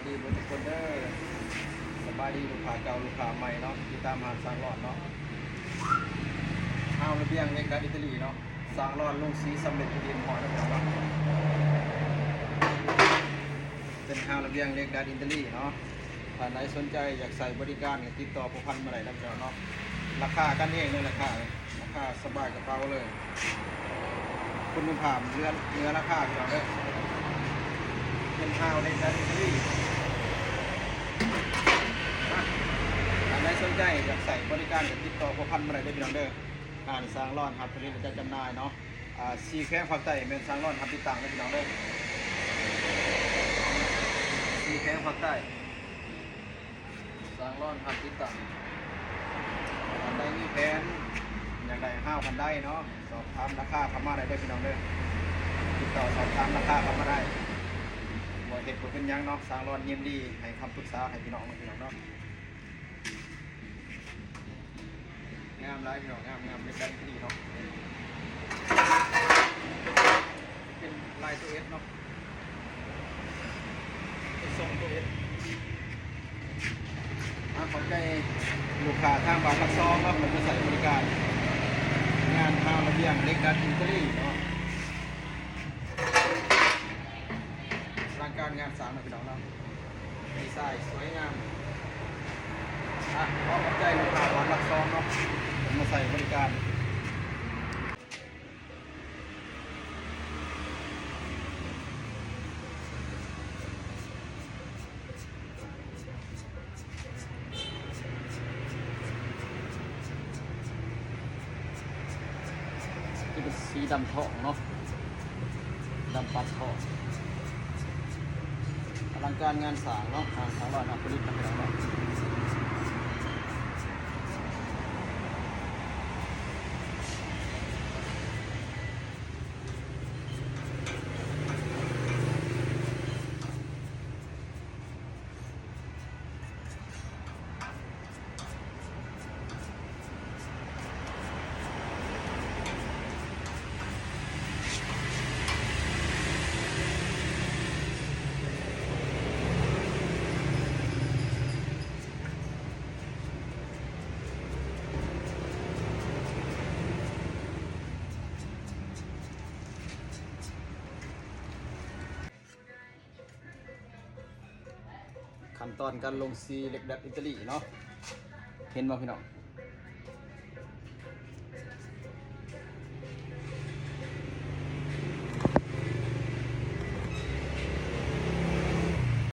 ดีทุกคนเด้อสบายดีลูกค้าเก่าลูกค้าใหม่เนาะที่ตามหาสร้างรอดเนาะเอาระเบียงเล็กดัดอิตาลีเนาะสร้างรอดลงสีสำเร็จเรียนหอยนะพี่น้องเนาะเป็นเอาระเบียงเล็กดัดอิตาลีเนาะถ้าใครสนใจอยากใส่บริการติดต่อผู้พันมาได้นะพี่น้องเนาะราคากันเองเลยราคาสบายกระเป๋าเลยคุณภาพเนื้อราคาพี่น้องเด้อเป็นเอาเล็กดัดอิตาลีถ้าใครสนใจอยากใส่บริการติดต่อผู้พันมาได้เลยพี่น้องเด้อสร้างร้อนครับตัวนี้เราจะจำหน่ายเนาะซีแข้งภาคใต้เป็นสร้างร้อนครับติดตั้งเลยพี่น้องเด้อซีแข้งภาคใต้สร้างร้อนครับติดตั้งอันใดมีแผนอย่างใด5,000ได้เนาะสอบถามราคาเข้ามาได้พี่น้องเด้อติดต่อสอบถามราคาเข้ามาได้บ่เฮ็ดบ่เป็นหยังเนาะสร้างร้อนเยี่ยมดีให้คำปรึกษาให้พี่น้องเนาะงามหลายพี่น้องงามเป็นการที่ดีเนาะเป็นลายตัวเอสเนาะเป็นทรงตัวเอสขอใจลูกค้าทางบ้านรักซองเนาะผมจะใส่บริการงานทางระเบียงเล็กดัดอิตาลีเนาะร่างการงานสร้างนะพี่น้องเนาะดีไซน์สวยงามขอใจลูกค้าบ้านรักซองเนาะผมมาใส่บริการที่เป็นสีดำทองเนาะดำปัดทองอลังการงานสร้างเนาะสร้างร้อยนับผลิตกันไปแล้วเนาะขั้นตอนการลงสีเหล็กดัดอิตาลีเนาะเห็นบ่พี่น้อง